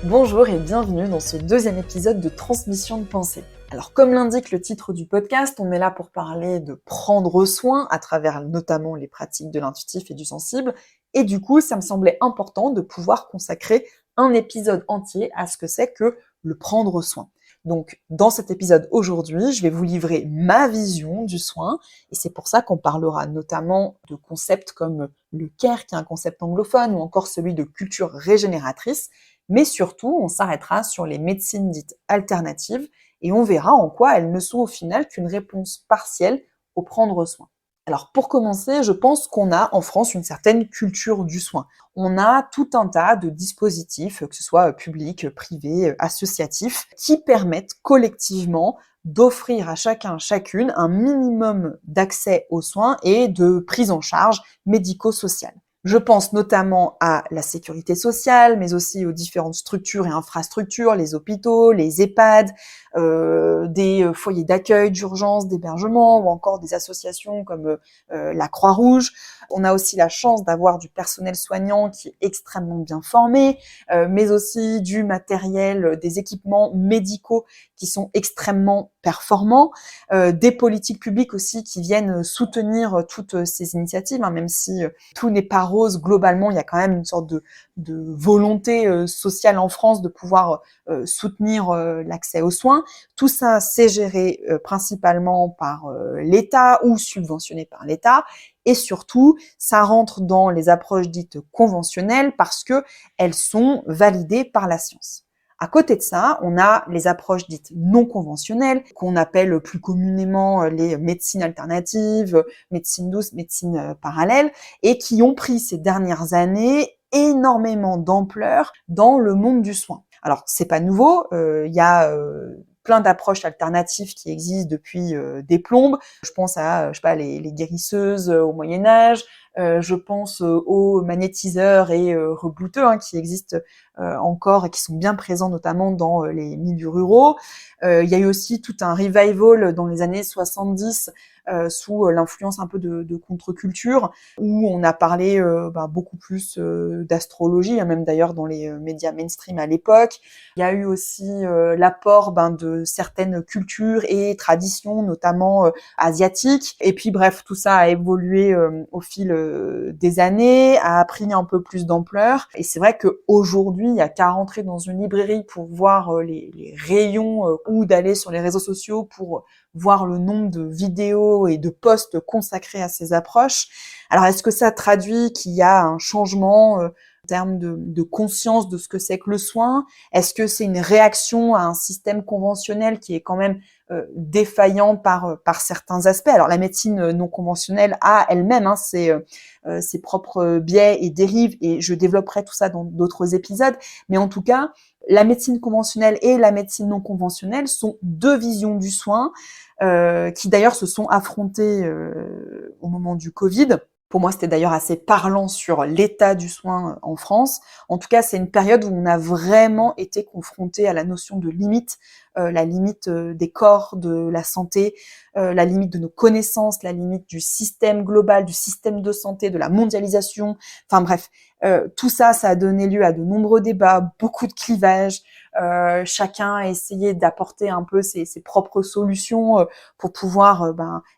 Bonjour et bienvenue dans ce deuxième épisode de Transmission de pensée. Alors comme l'indique le titre du podcast, on est là pour parler de prendre soin à travers notamment les pratiques de l'intuitif et du sensible. Et du coup, ça me semblait important de pouvoir consacrer un épisode entier à ce que c'est que le prendre soin. Donc dans cet épisode aujourd'hui, je vais vous livrer ma vision du soin et c'est pour ça qu'on parlera notamment de concepts comme le care, qui est un concept anglophone, ou encore celui de culture régénératrice. Mais surtout, on s'arrêtera sur les médecines dites alternatives et on verra en quoi elles ne sont au final qu'une réponse partielle au prendre soin. Alors pour commencer, je pense qu'on a en France une certaine culture du soin. On a tout un tas de dispositifs, que ce soit publics, privés, associatifs, qui permettent collectivement d'offrir à chacun, chacune, un minimum d'accès aux soins et de prise en charge médico-sociale. Je pense notamment à la sécurité sociale, mais aussi aux différentes structures et infrastructures, les hôpitaux, les EHPAD, des foyers d'accueil, d'urgence, d'hébergement, ou encore des associations comme la Croix-Rouge. On a aussi la chance d'avoir du personnel soignant qui est extrêmement bien formé, mais aussi du matériel, des équipements médicaux qui sont extrêmement performants, des politiques publiques aussi qui viennent soutenir toutes ces initiatives, même si tout n'est pas rose. Globalement, il y a quand même une sorte de volonté sociale en France de pouvoir soutenir l'accès aux soins. Tout ça, c'est géré principalement par l'État ou subventionné par l'État. Et surtout, ça rentre dans les approches dites conventionnelles parce que elles sont validées par la science. À côté de ça, on a les approches dites non conventionnelles, qu'on appelle plus communément les médecines alternatives, médecine douce, médecine parallèle, et qui ont pris ces dernières années énormément d'ampleur dans le monde du soin. Alors, c'est pas nouveau, il y a plein d'approches alternatives qui existent depuis des plombes. Je pense à, les guérisseuses au Moyen-Âge, je pense aux magnétiseurs et rebooteux qui existent encore et qui sont bien présents notamment dans les milieux ruraux. Il y a eu aussi tout un revival dans les années 70 sous l'influence un peu de contre-culture, où on a parlé beaucoup plus d'astrologie, même d'ailleurs dans les médias mainstream à l'époque. Il y a eu aussi l'apport de certaines cultures et traditions, notamment asiatiques. Et puis bref, tout ça a évolué au fil des années, a pris un peu plus d'ampleur. Et c'est vrai qu'aujourd'hui, il n'y a qu'à rentrer dans une librairie pour voir les rayons ou d'aller sur les réseaux sociaux pour voir le nombre de vidéos et de posts consacrés à ces approches. Alors, est-ce que ça traduit qu'il y a un changement en termes de conscience de ce que c'est que le soin? Est-ce que c'est une réaction à un système conventionnel qui est quand même défaillant par certains aspects? Alors, la médecine non conventionnelle a elle-même ses propres biais et dérives, et je développerai tout ça dans d'autres épisodes. Mais en tout cas, la médecine conventionnelle et la médecine non conventionnelle sont deux visions du soin qui d'ailleurs se sont affrontées au moment du Covid. Pour moi, c'était d'ailleurs assez parlant sur l'état du soin en France. En tout cas, c'est une période où on a vraiment été confronté à la notion de limite, la limite des corps, de la santé, la limite de nos connaissances, la limite du système global, du système de santé, de la mondialisation. Enfin bref, tout ça, ça a donné lieu à de nombreux débats, beaucoup de clivages. Chacun a essayé d'apporter un peu ses propres solutions pour pouvoir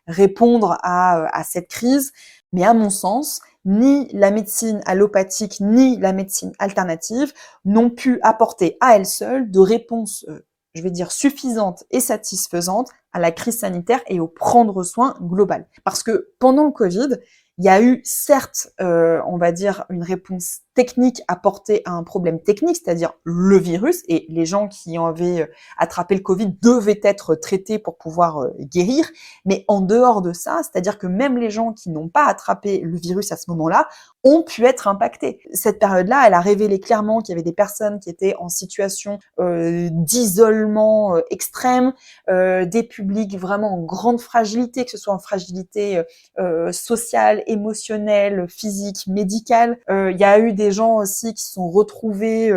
répondre à cette crise. Mais à mon sens, ni la médecine allopathique ni la médecine alternative n'ont pu apporter à elles seules de réponses, je vais dire, suffisantes et satisfaisantes à la crise sanitaire et au prendre soin global. Parce que pendant le Covid, il y a eu certes, on va dire, une réponse technique apportée à un problème technique, c'est-à-dire le virus, et les gens qui avaient attrapé le Covid devaient être traités pour pouvoir guérir. Mais en dehors de ça, c'est-à-dire que même les gens qui n'ont pas attrapé le virus à ce moment-là ont pu être impactés. Cette période-là, elle a révélé clairement qu'il y avait des personnes qui étaient en situation d'isolement extrême, des publics vraiment en grande fragilité, que ce soit en fragilité sociale, émotionnelle, physique, médicale. Il y a eu des gens aussi qui se sont retrouvés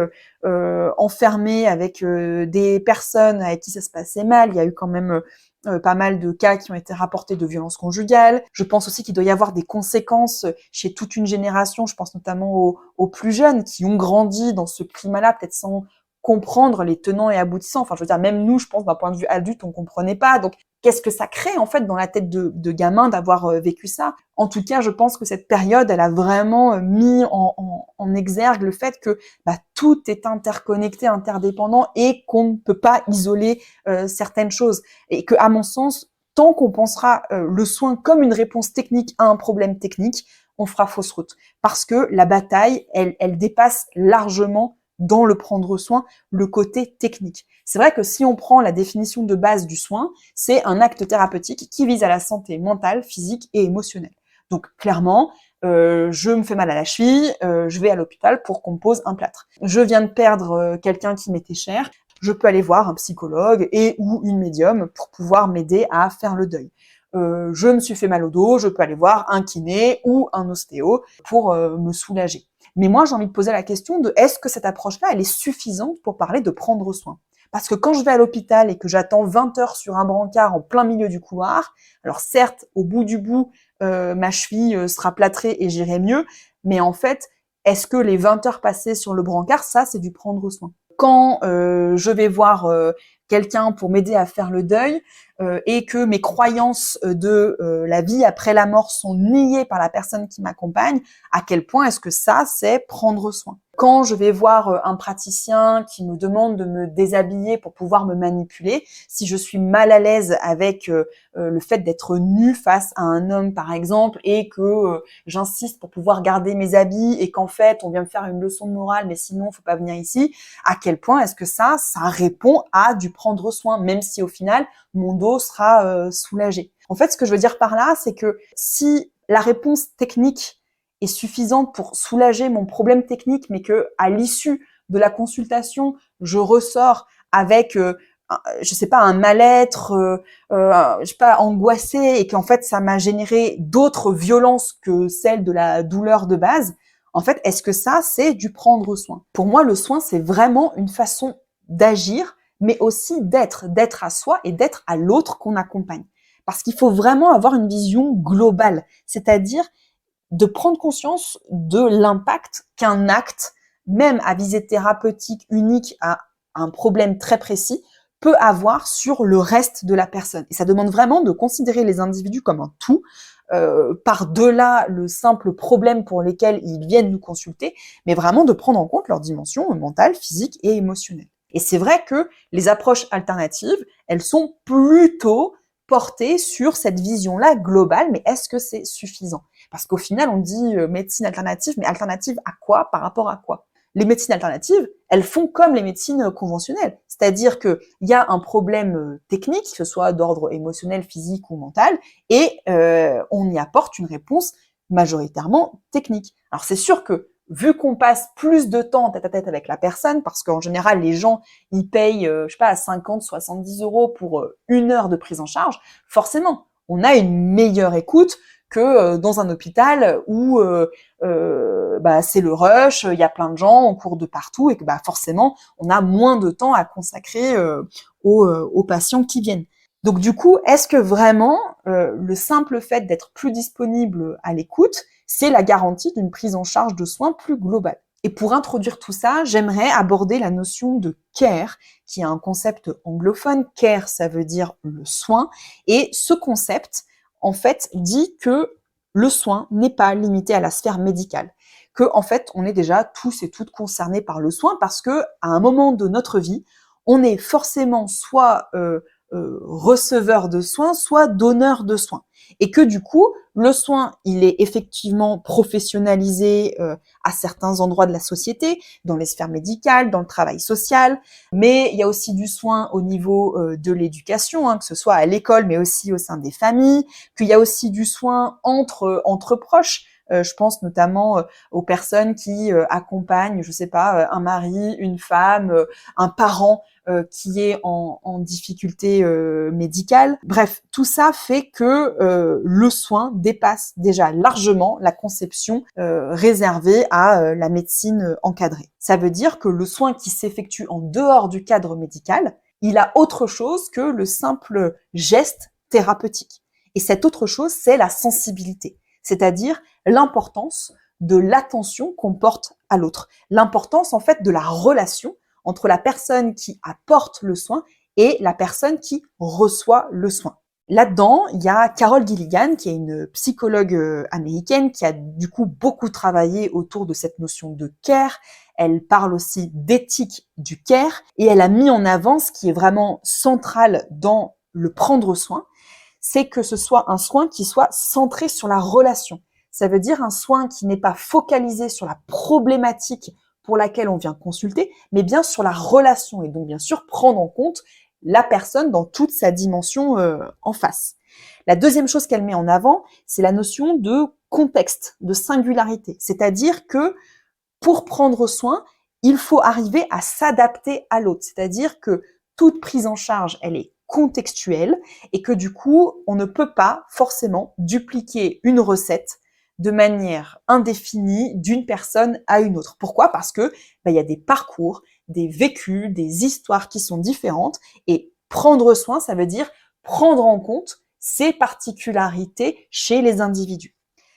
enfermés avec des personnes avec qui ça se passait mal. Il y a eu quand même pas mal de cas qui ont été rapportés de violences conjugales. Je pense aussi qu'il doit y avoir des conséquences chez toute une génération. Je pense notamment aux plus jeunes qui ont grandi dans ce climat-là, peut-être sans comprendre les tenants et aboutissants. Enfin, je veux dire, même nous, je pense, d'un point de vue adulte, on comprenait pas. Donc, qu'est-ce que ça crée, en fait, dans la tête de gamin d'avoir vécu ça? En tout cas, je pense que cette période, elle a vraiment mis en exergue le fait que tout est interconnecté, interdépendant et qu'on ne peut pas isoler certaines choses. Et que, à mon sens, tant qu'on pensera le soin comme une réponse technique à un problème technique, on fera fausse route. Parce que la bataille, elle dépasse largement dans le prendre soin, le côté technique. C'est vrai que si on prend la définition de base du soin, c'est un acte thérapeutique qui vise à la santé mentale, physique et émotionnelle. Donc clairement, je me fais mal à la cheville, je vais à l'hôpital pour qu'on me pose un plâtre. Je viens de perdre quelqu'un qui m'était cher, je peux aller voir un psychologue et ou une médium pour pouvoir m'aider à faire le deuil. Je me suis fait mal au dos, je peux aller voir un kiné ou un ostéo pour me soulager. Mais moi, j'ai envie de poser la question de est-ce que cette approche-là, elle est suffisante pour parler de prendre soin? Parce que quand je vais à l'hôpital et que j'attends 20 heures sur un brancard en plein milieu du couloir, alors certes, au bout du bout, ma cheville sera plâtrée et j'irai mieux, mais en fait, est-ce que les 20 heures passées sur le brancard, ça, c'est du prendre soin? Quand je vais voir quelqu'un pour m'aider à faire le deuil et que mes croyances de la vie après la mort sont niées par la personne qui m'accompagne, à quel point est-ce que ça, c'est prendre soin? Quand je vais voir un praticien qui me demande de me déshabiller pour pouvoir me manipuler, si je suis mal à l'aise avec le fait d'être nue face à un homme, par exemple, et que j'insiste pour pouvoir garder mes habits et qu'en fait, on vient me faire une leçon de morale, mais sinon, faut pas venir ici, à quel point est-ce que ça répond à du prendre soin, même si au final, mon dos sera soulagé. En fait, ce que je veux dire par là, c'est que si la réponse technique est suffisante pour soulager mon problème technique, mais que à l'issue de la consultation, je ressors avec je sais pas, un mal-être, je sais pas, angoissé, et qu'en fait ça m'a généré d'autres violences que celles de la douleur de base. En fait, est-ce que ça, c'est du prendre soin? Pour moi, le soin, c'est vraiment une façon d'agir, mais aussi d'être à soi et d'être à l'autre qu'on accompagne. Parce qu'il faut vraiment avoir une vision globale, c'est-à-dire de prendre conscience de l'impact qu'un acte, même à visée thérapeutique unique à un problème très précis, peut avoir sur le reste de la personne. Et ça demande vraiment de considérer les individus comme un tout, par-delà le simple problème pour lesquels ils viennent nous consulter, mais vraiment de prendre en compte leur dimension mentale, physique et émotionnelle. Et c'est vrai que les approches alternatives, elles sont plutôt portées sur cette vision-là globale, mais est-ce que c'est suffisant? Parce qu'au final, on dit médecine alternative, mais alternative à quoi? Par rapport à quoi? Les médecines alternatives, elles font comme les médecines conventionnelles. C'est-à-dire qu'il y a un problème technique, que ce soit d'ordre émotionnel, physique ou mental, et on y apporte une réponse majoritairement technique. Alors c'est sûr que vu qu'on passe plus de temps tête à tête avec la personne, parce qu'en général, les gens, ils payent, je sais pas, à 50, 70 euros pour une heure de prise en charge, forcément, on a une meilleure écoute que dans un hôpital où c'est le rush, il y a plein de gens, on court de partout et que forcément, on a moins de temps à consacrer aux patients qui viennent. Donc du coup, est-ce que vraiment le simple fait d'être plus disponible à l'écoute, c'est la garantie d'une prise en charge de soins plus globale? Et pour introduire tout ça, j'aimerais aborder la notion de care, qui est un concept anglophone. Care, ça veut dire le soin. Et ce concept, en fait, dit que le soin n'est pas limité à la sphère médicale. Que, en fait, on est déjà tous et toutes concernés par le soin parce que, à un moment de notre vie, on est forcément soit receveur de soins, soit donneur de soins. Et que du coup, le soin, il est effectivement professionnalisé à certains endroits de la société, dans les sphères médicales, dans le travail social, mais il y a aussi du soin au niveau de l'éducation, que ce soit à l'école, mais aussi au sein des familles, qu'il y a aussi du soin entre proches. Je pense notamment aux personnes qui accompagnent, je sais pas, un mari, une femme, un parent qui est en difficulté médicale. Bref, tout ça fait que le soin dépasse déjà largement la conception réservée à la médecine encadrée. Ça veut dire que le soin qui s'effectue en dehors du cadre médical, il a autre chose que le simple geste thérapeutique. Et cette autre chose, c'est la sensibilité, c'est-à-dire l'importance de l'attention qu'on porte à l'autre, l'importance en fait de la relation entre la personne qui apporte le soin et la personne qui reçoit le soin. Là-dedans, il y a Carol Gilligan, qui est une psychologue américaine, qui a du coup beaucoup travaillé autour de cette notion de care. Elle parle aussi d'éthique du care et elle a mis en avant ce qui est vraiment central dans le prendre soin, c'est que ce soit un soin qui soit centré sur la relation. Ça veut dire un soin qui n'est pas focalisé sur la problématique pour laquelle on vient consulter, mais bien sur la relation et donc bien sûr prendre en compte la personne dans toute sa dimension en face. La deuxième chose qu'elle met en avant, c'est la notion de contexte, de singularité. C'est-à-dire que pour prendre soin, il faut arriver à s'adapter à l'autre. C'est-à-dire que toute prise en charge, elle est contextuelle et que du coup, on ne peut pas forcément dupliquer une recette de manière indéfinie d'une personne à une autre. Pourquoi ? Parce que il y a des parcours, des vécus, des histoires qui sont différentes et prendre soin, ça veut dire prendre en compte ces particularités chez les individus.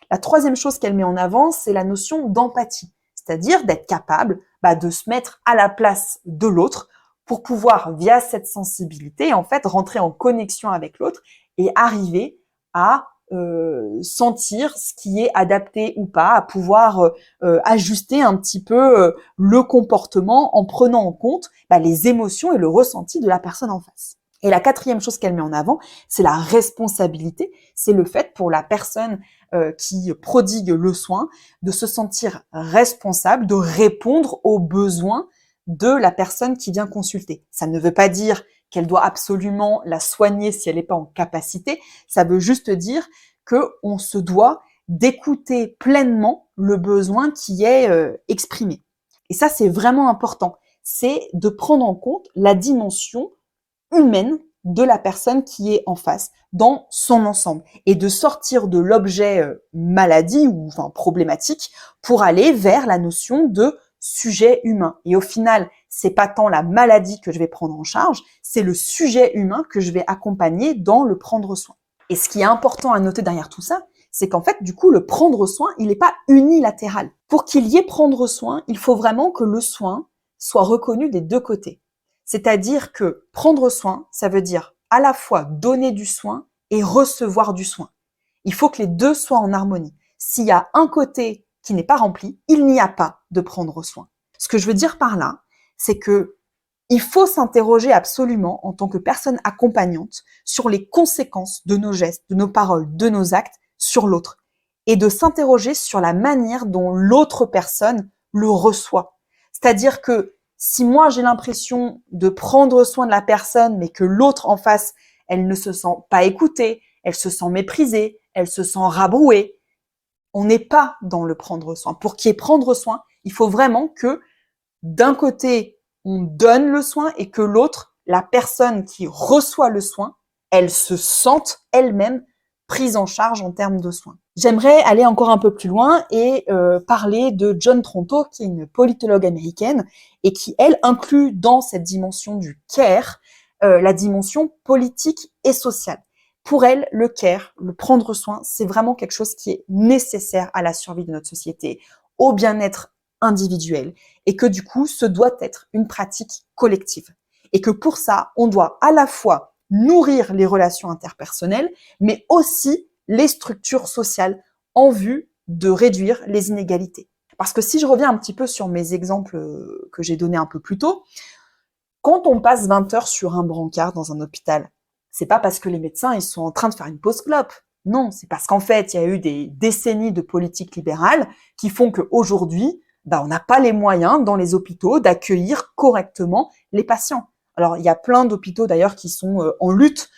La troisième chose qu'elle met en avant, c'est la notion d'empathie, c'est-à-dire d'être capable de se mettre à la place de l'autre pour pouvoir, via cette sensibilité, en fait, rentrer en connexion avec l'autre et arriver à sentir ce qui est adapté ou pas, à pouvoir ajuster un petit peu le comportement en prenant en compte les émotions et le ressenti de la personne en face. Et la quatrième chose qu'elle met en avant, c'est la responsabilité. C'est le fait pour la personne qui prodigue le soin de se sentir responsable, de répondre aux besoins de la personne qui vient consulter. Ça ne veut pas dire qu'elle doit absolument la soigner si elle n'est pas en capacité. Ça veut juste dire qu'on se doit d'écouter pleinement le besoin qui est exprimé. Et ça, c'est vraiment important. C'est de prendre en compte la dimension humaine de la personne qui est en face dans son ensemble et de sortir de l'objet maladie ou problématique pour aller vers la notion de sujet humain. Et au final, c'est pas tant la maladie que je vais prendre en charge, c'est le sujet humain que je vais accompagner dans le prendre soin. Et ce qui est important à noter derrière tout ça, c'est qu'en fait, du coup, le prendre soin, il n'est pas unilatéral. Pour qu'il y ait prendre soin, il faut vraiment que le soin soit reconnu des deux côtés. C'est-à-dire que prendre soin, ça veut dire à la fois donner du soin et recevoir du soin. Il faut que les deux soient en harmonie. S'il y a un côté qui n'est pas rempli, il n'y a pas de prendre soin. Ce que je veux dire par là, c'est que il faut s'interroger absolument en tant que personne accompagnante sur les conséquences de nos gestes, de nos paroles, de nos actes sur l'autre et de s'interroger sur la manière dont l'autre personne le reçoit. C'est-à-dire que si moi j'ai l'impression de prendre soin de la personne mais que l'autre en face, elle ne se sent pas écoutée, elle se sent méprisée, elle se sent rabrouée, on n'est pas dans le prendre soin. Pour qu'il y ait prendre soin, il faut vraiment que d'un côté, on donne le soin et que l'autre, la personne qui reçoit le soin, elle se sente elle-même prise en charge en termes de soins. J'aimerais aller encore un peu plus loin et parler de Joan Tronto, qui est une politologue américaine et qui, elle, inclut dans cette dimension du care la dimension politique et sociale. Pour elle, le care, le prendre soin, c'est vraiment quelque chose qui est nécessaire à la survie de notre société, au bien-être individuel, et que du coup, ce doit être une pratique collective. Et que pour ça, on doit à la fois nourrir les relations interpersonnelles, mais aussi les structures sociales en vue de réduire les inégalités. Parce que si je reviens un petit peu sur mes exemples que j'ai donnés un peu plus tôt, quand on passe 20 heures sur un brancard dans un hôpital, c'est pas parce que les médecins ils sont en train de faire une pause clope. Non, c'est parce qu'en fait, il y a eu des décennies de politique libérale qui font qu'aujourd'hui, on n'a pas les moyens dans les hôpitaux d'accueillir correctement les patients. Alors, il y a plein d'hôpitaux d'ailleurs qui sont en lutte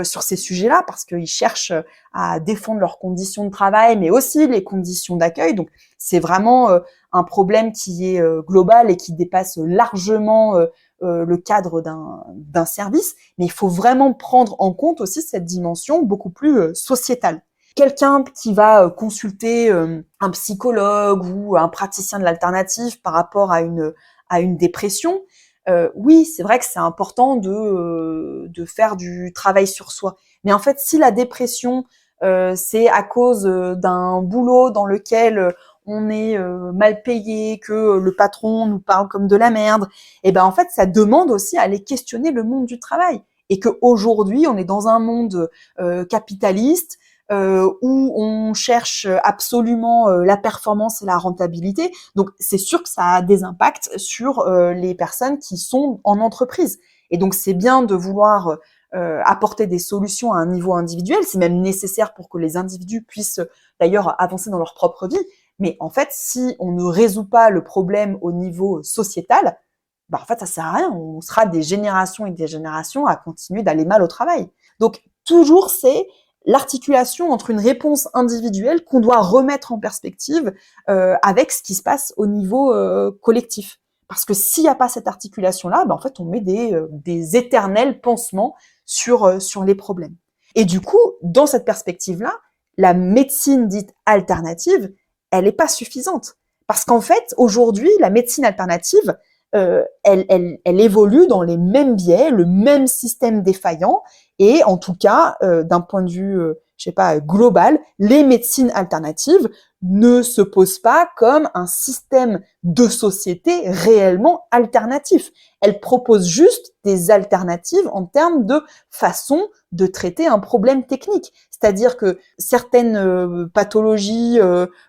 sur ces sujets-là parce qu'ils cherchent à défendre leurs conditions de travail, mais aussi les conditions d'accueil. Donc, c'est vraiment un problème qui est global et qui dépasse largement le cadre d'un service. Mais il faut vraiment prendre en compte aussi cette dimension beaucoup plus sociétale. Quelqu'un qui va consulter un psychologue ou un praticien de l'alternative par rapport à une dépression, oui, c'est vrai que c'est important de faire du travail sur soi. Mais en fait, si la dépression, c'est à cause d'un boulot dans lequel on est mal payé, que le patron nous parle comme de la merde, et ben en fait ça demande aussi à aller questionner le monde du travail. Et qu'aujourd'hui on est dans un monde capitaliste où on cherche absolument la performance et la rentabilité. Donc c'est sûr que ça a des impacts sur les personnes qui sont en entreprise. Et donc c'est bien de vouloir apporter des solutions à un niveau individuel, c'est même nécessaire pour que les individus puissent d'ailleurs avancer dans leur propre vie. Mais en fait, si on ne résout pas le problème au niveau sociétal, bah en fait ça sert à rien. On sera des générations et des générations à continuer d'aller mal au travail. Donc toujours c'est l'articulation entre une réponse individuelle qu'on doit remettre en perspective avec ce qui se passe au niveau collectif. Parce que s'il n'y a pas cette articulation-là, ben en fait, on met des éternels pansements sur les problèmes. Et du coup, dans cette perspective-là, la médecine dite alternative, elle n'est pas suffisante. Parce qu'en fait, aujourd'hui, la médecine alternative, elle évolue dans les mêmes biais, le même système défaillant, et en tout cas, d'un point de vue, je sais pas, global, les médecines alternatives ne se posent pas comme un système de société réellement alternatif. Elles proposent juste des alternatives en termes de façon de traiter un problème technique. C'est-à-dire que certaines pathologies,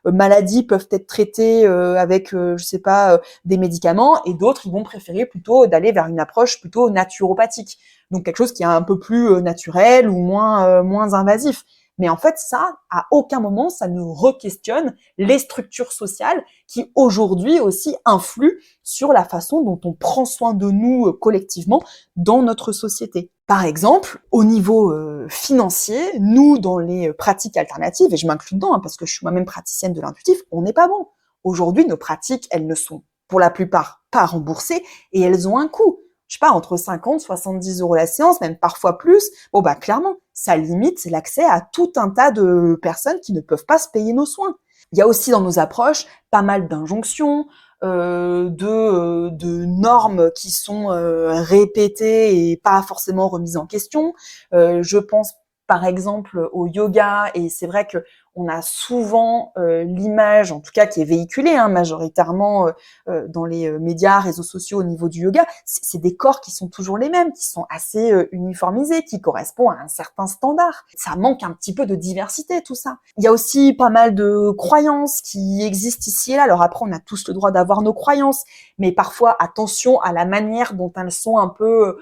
maladies peuvent être traitées avec, je sais pas, des médicaments, et d'autres, ils vont préférer plutôt d'aller vers une approche plutôt naturopathique. Donc quelque chose qui est un peu plus naturel ou moins invasif. Mais en fait, ça, à aucun moment, ça ne re-questionne les structures sociales qui aujourd'hui aussi influent sur la façon dont on prend soin de nous collectivement dans notre société. Par exemple, au niveau financier, nous, dans les pratiques alternatives, et je m'inclus dedans parce que je suis moi-même praticienne de l'intuitif, on n'est pas bon. Aujourd'hui, nos pratiques, elles ne sont pour la plupart pas remboursées et elles ont un coût. Je sais pas, entre 50, 70 € la séance, même parfois plus. Bon, bah, clairement, ça limite l'accès à tout un tas de personnes qui ne peuvent pas se payer nos soins. Il y a aussi dans nos approches pas mal d'injonctions, de normes qui sont répétées et pas forcément remises en question. Je pense par exemple au yoga, et c'est vrai que on a souvent l'image, en tout cas qui est véhiculée majoritairement dans les médias, réseaux sociaux au niveau du yoga, c'est des corps qui sont toujours les mêmes, qui sont assez uniformisés, qui correspondent à un certain standard. Ça manque un petit peu de diversité, tout ça. Il y a aussi pas mal de croyances qui existent ici et là. Alors après, on a tous le droit d'avoir nos croyances, mais parfois attention à la manière dont elles sont un peu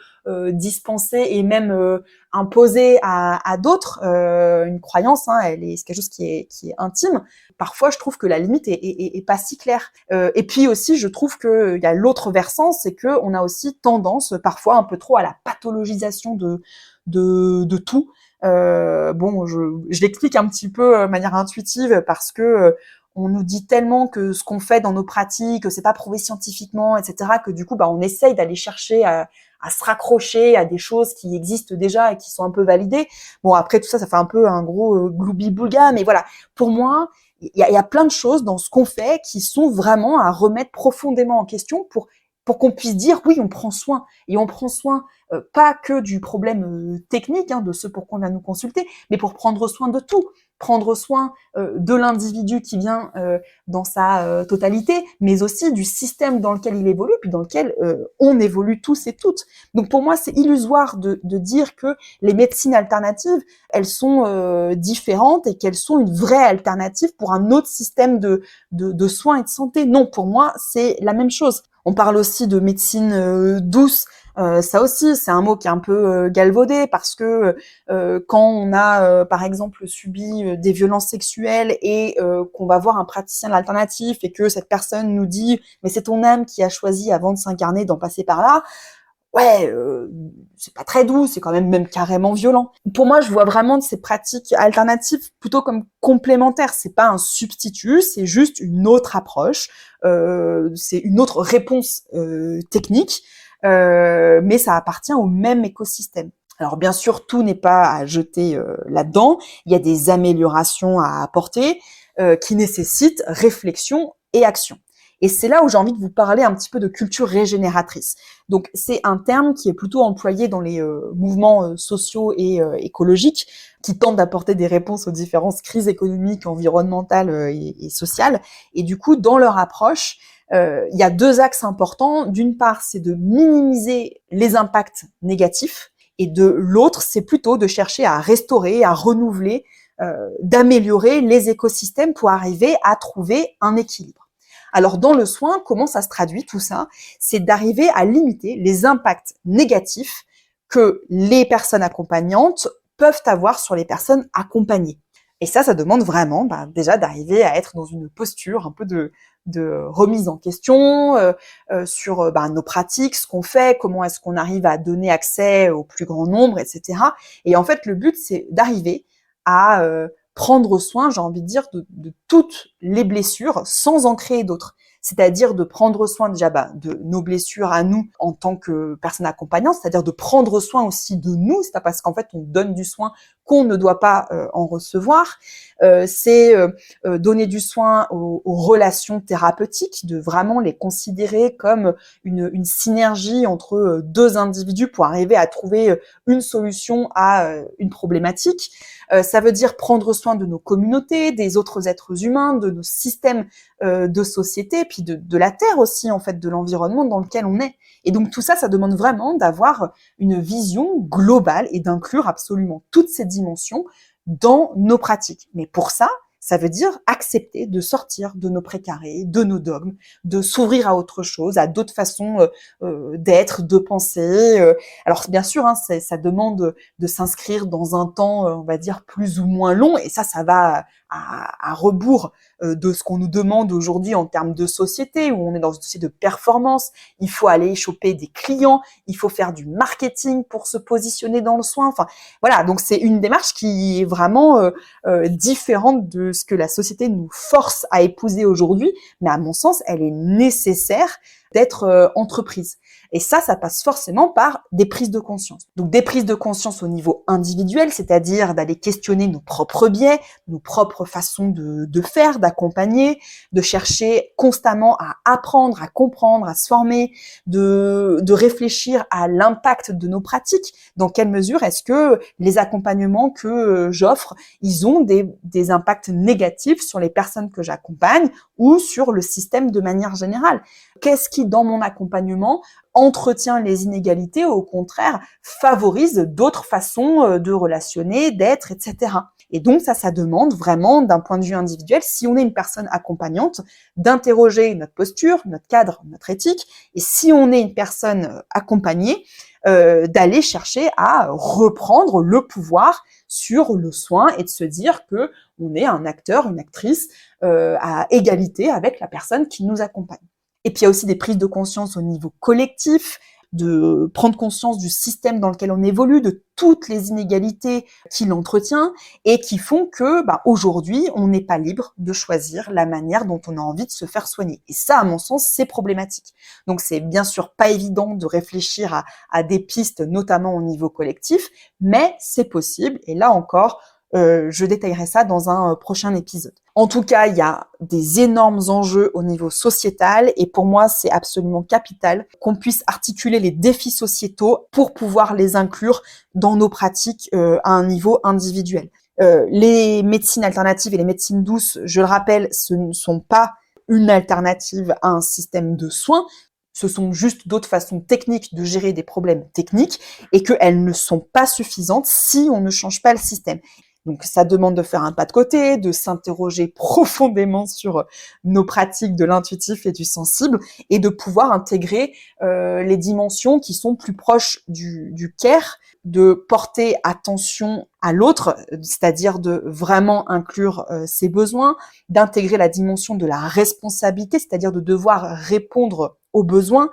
dispensées et même imposées à d'autres. Une croyance, c'est quelque chose qui est intime. Parfois, je trouve que la limite est pas si claire. Et puis aussi, je trouve que il y a l'autre versant, c'est que on a aussi tendance parfois un peu trop à la pathologisation de tout. Bon, je l'explique un petit peu de manière intuitive parce que on nous dit tellement que ce qu'on fait dans nos pratiques, que c'est pas prouvé scientifiquement, etc., que du coup, on essaye d'aller chercher à se raccrocher à des choses qui existent déjà et qui sont un peu validées. Bon, après tout ça, ça fait un peu un gros gloubi-boulga, mais voilà. Pour moi, il y a plein de choses dans ce qu'on fait qui sont vraiment à remettre profondément en question pour qu'on puisse dire oui, on prend soin. Et on prend soin pas que du problème technique, de ce pour quoi on vient nous consulter, mais pour prendre soin de tout. Prendre soin de l'individu qui vient dans sa totalité, mais aussi du système dans lequel il évolue, puis dans lequel on évolue tous et toutes. Donc pour moi, c'est illusoire de dire que les médecines alternatives, elles sont différentes et qu'elles sont une vraie alternative pour un autre système de soins et de santé. Non, pour moi, c'est la même chose. On parle aussi de médecine douce. Ça aussi, c'est un mot qui est un peu galvaudé parce que quand on a, par exemple, subi des violences sexuelles et qu'on va voir un praticien alternatif et que cette personne nous dit « mais c'est ton âme qui a choisi avant de s'incarner d'en passer par là », ouais, c'est pas très doux, c'est quand même carrément violent. Pour moi, je vois vraiment ces pratiques alternatives plutôt comme complémentaires. C'est pas un substitut, c'est juste une autre approche, c'est une autre réponse technique, mais ça appartient au même écosystème. Alors bien sûr, tout n'est pas à jeter là-dedans. Il y a des améliorations à apporter qui nécessitent réflexion et action. Et c'est là où j'ai envie de vous parler un petit peu de culture régénératrice. Donc c'est un terme qui est plutôt employé dans les mouvements sociaux et écologiques qui tentent d'apporter des réponses aux différentes crises économiques, environnementales et sociales. Et du coup, dans leur approche, il y a deux axes importants. D'une part, c'est de minimiser les impacts négatifs, et de l'autre, c'est plutôt de chercher à restaurer, à renouveler, d'améliorer les écosystèmes pour arriver à trouver un équilibre. Alors dans le soin, comment ça se traduit tout ça? C'est d'arriver à limiter les impacts négatifs que les personnes accompagnantes peuvent avoir sur les personnes accompagnées. Et ça demande vraiment déjà d'arriver à être dans une posture un peu de remise en question sur nos pratiques, ce qu'on fait, comment est-ce qu'on arrive à donner accès au plus grand nombre, etc. Et en fait, le but, c'est d'arriver à prendre soin, j'ai envie de dire, de toutes les blessures sans en créer d'autres. C'est-à-dire de prendre soin déjà de nos blessures à nous en tant que personne accompagnante, c'est-à-dire de prendre soin aussi de nous, c'est pas parce qu'en fait on donne du soin qu'on ne doit pas en recevoir. C'est donner du soin aux relations thérapeutiques, de vraiment les considérer comme une synergie entre deux individus pour arriver à trouver une solution à une problématique. Ça veut dire prendre soin de nos communautés, des autres êtres humains, de nos systèmes de société, puis de la terre aussi, en fait, de l'environnement dans lequel on est. Et donc tout ça, ça demande vraiment d'avoir une vision globale et d'inclure absolument toutes ces dimensions dans nos pratiques. Mais pour ça, ça veut dire accepter de sortir de nos précarés, de nos dogmes, de s'ouvrir à autre chose, à d'autres façons d'être, de penser. Alors bien sûr, ça demande de s'inscrire dans un temps, on va dire, plus ou moins long, et ça va à rebours de ce qu'on nous demande aujourd'hui en termes de société, où on est dans une société de performance. Il faut aller choper des clients, il faut faire du marketing pour se positionner dans le soin. Enfin, voilà, donc c'est une démarche qui est vraiment différente de ce que la société nous force à épouser aujourd'hui, mais à mon sens, elle est nécessaire d'être entreprise. Et ça passe forcément par des prises de conscience. Donc des prises de conscience au niveau individuel, c'est-à-dire d'aller questionner nos propres biais, nos propres façons de faire, d'accompagner, de chercher constamment à apprendre, à comprendre, à se former, de réfléchir à l'impact de nos pratiques. Dans quelle mesure est-ce que les accompagnements que j'offre, ils ont des impacts négatifs sur les personnes que j'accompagne ou sur le système de manière générale? Qu'est-ce qui, dans mon accompagnement, entretient les inégalités, ou au contraire, favorise d'autres façons de relationner, d'être, etc. Et donc ça demande vraiment, d'un point de vue individuel, si on est une personne accompagnante, d'interroger notre posture, notre cadre, notre éthique, et si on est une personne accompagnée, d'aller chercher à reprendre le pouvoir sur le soin et de se dire que on est un acteur, une actrice à égalité avec la personne qui nous accompagne. Et puis il y a aussi des prises de conscience au niveau collectif, de prendre conscience du système dans lequel on évolue, de toutes les inégalités qu'il entretient et qui font que aujourd'hui, on n'est pas libre de choisir la manière dont on a envie de se faire soigner. Et ça, à mon sens, c'est problématique. Donc c'est bien sûr pas évident de réfléchir à des pistes, notamment au niveau collectif, mais c'est possible. Et là encore, je détaillerai ça dans un prochain épisode. En tout cas, il y a des énormes enjeux au niveau sociétal et pour moi, c'est absolument capital qu'on puisse articuler les défis sociétaux pour pouvoir les inclure dans nos pratiques à un niveau individuel. Les médecines alternatives et les médecines douces, je le rappelle, ce ne sont pas une alternative à un système de soins. Ce sont juste d'autres façons techniques de gérer des problèmes techniques et qu'elles ne sont pas suffisantes si on ne change pas le système. Donc ça demande de faire un pas de côté, de s'interroger profondément sur nos pratiques de l'intuitif et du sensible et de pouvoir intégrer les dimensions qui sont plus proches du care, de porter attention à l'autre, c'est-à-dire de vraiment inclure ses besoins, d'intégrer la dimension de la responsabilité, c'est-à-dire de devoir répondre aux besoins,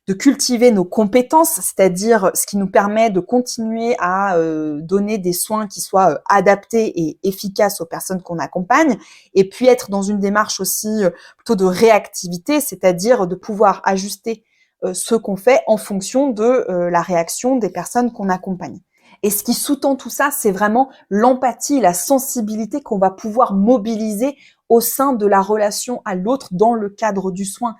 de cultiver nos compétences, c'est-à-dire ce qui nous permet de continuer à donner des soins qui soient adaptés et efficaces aux personnes qu'on accompagne, et puis être dans une démarche aussi plutôt de réactivité, c'est-à-dire de pouvoir ajuster ce qu'on fait en fonction de la réaction des personnes qu'on accompagne. Et ce qui sous-tend tout ça, c'est vraiment l'empathie, la sensibilité qu'on va pouvoir mobiliser au sein de la relation à l'autre dans le cadre du soin.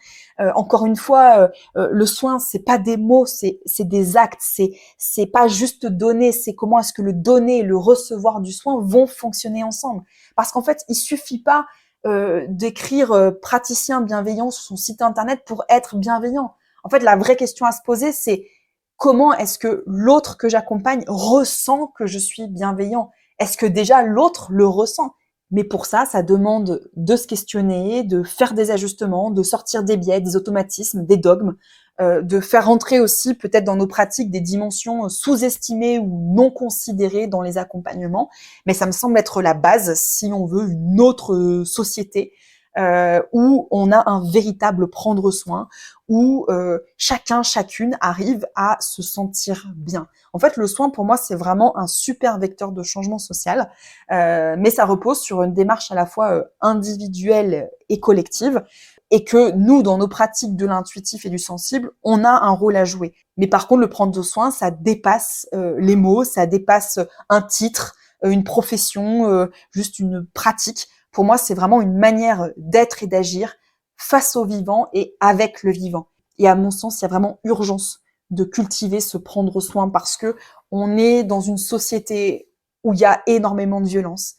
Encore une fois, le soin, c'est pas des mots, c'est des actes, c'est pas juste donner, c'est comment est-ce que le donner et le recevoir du soin vont fonctionner ensemble. Parce qu'en fait, il suffit pas d'écrire praticien bienveillant sur son site internet pour être bienveillant. En fait, la vraie question à se poser, c'est comment est-ce que l'autre que j'accompagne ressent que je suis bienveillant? Est-ce que déjà l'autre le ressent? Mais pour ça, ça demande de se questionner, de faire des ajustements, de sortir des biais, des automatismes, des dogmes, de faire rentrer aussi peut-être dans nos pratiques des dimensions sous-estimées ou non considérées dans les accompagnements. Mais ça me semble être la base si on veut une autre société où on a un véritable prendre soin, où chacun, chacune arrive à se sentir bien. En fait, le soin, pour moi, c'est vraiment un super vecteur de changement social, mais ça repose sur une démarche à la fois individuelle et collective, et que nous, dans nos pratiques de l'intuitif et du sensible, on a un rôle à jouer. Mais par contre, le prendre soin, ça dépasse les mots, ça dépasse un titre, une profession, juste une pratique. Pour moi, c'est vraiment une manière d'être et d'agir face au vivant et avec le vivant. Et à mon sens, il y a vraiment urgence de cultiver ce prendre soin parce que on est dans une société où il y a énormément de violence,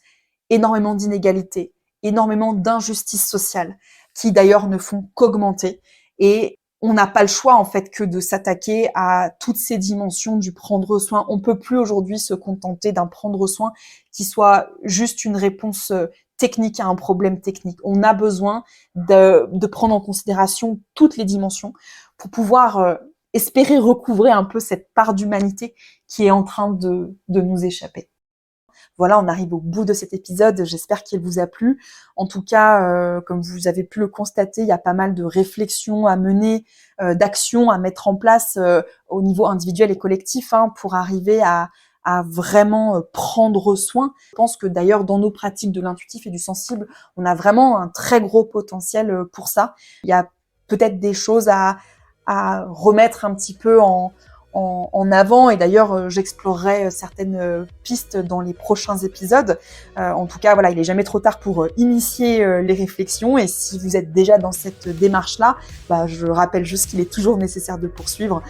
énormément d'inégalités, énormément d'injustices sociales qui d'ailleurs ne font qu'augmenter. Et on n'a pas le choix en fait que de s'attaquer à toutes ces dimensions du prendre soin. On peut plus aujourd'hui se contenter d'un prendre soin qui soit juste une réponse technique à un problème technique. On a besoin de prendre en considération toutes les dimensions pour pouvoir espérer recouvrer un peu cette part d'humanité qui est en train de nous échapper. Voilà, on arrive au bout de cet épisode. J'espère qu'il vous a plu. En tout cas, comme vous avez pu le constater, il y a pas mal de réflexions à mener, d'actions à mettre en place au niveau individuel et collectif pour arriver à vraiment prendre soin. Je pense que d'ailleurs, dans nos pratiques de l'intuitif et du sensible, on a vraiment un très gros potentiel pour ça. Il y a peut-être des choses à remettre un petit peu en avant, et d'ailleurs j'explorerai certaines pistes dans les prochains épisodes. En tout cas, voilà, il est jamais trop tard pour initier les réflexions, et si vous êtes déjà dans cette démarche-là, je rappelle juste qu'il est toujours nécessaire de poursuivre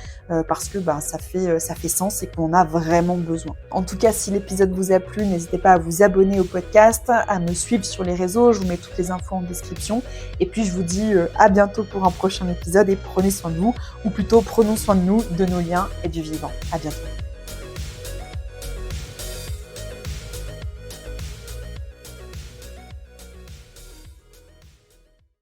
parce que ça fait sens et qu'on a vraiment besoin. En tout cas, si l'épisode vous a plu, n'hésitez pas à vous abonner au podcast, à me suivre sur les réseaux, je vous mets toutes les infos en description, et puis je vous dis à bientôt pour un prochain épisode, et prenez soin de vous, ou plutôt prenons soin de nous, de nos liens et du vivant. À bientôt.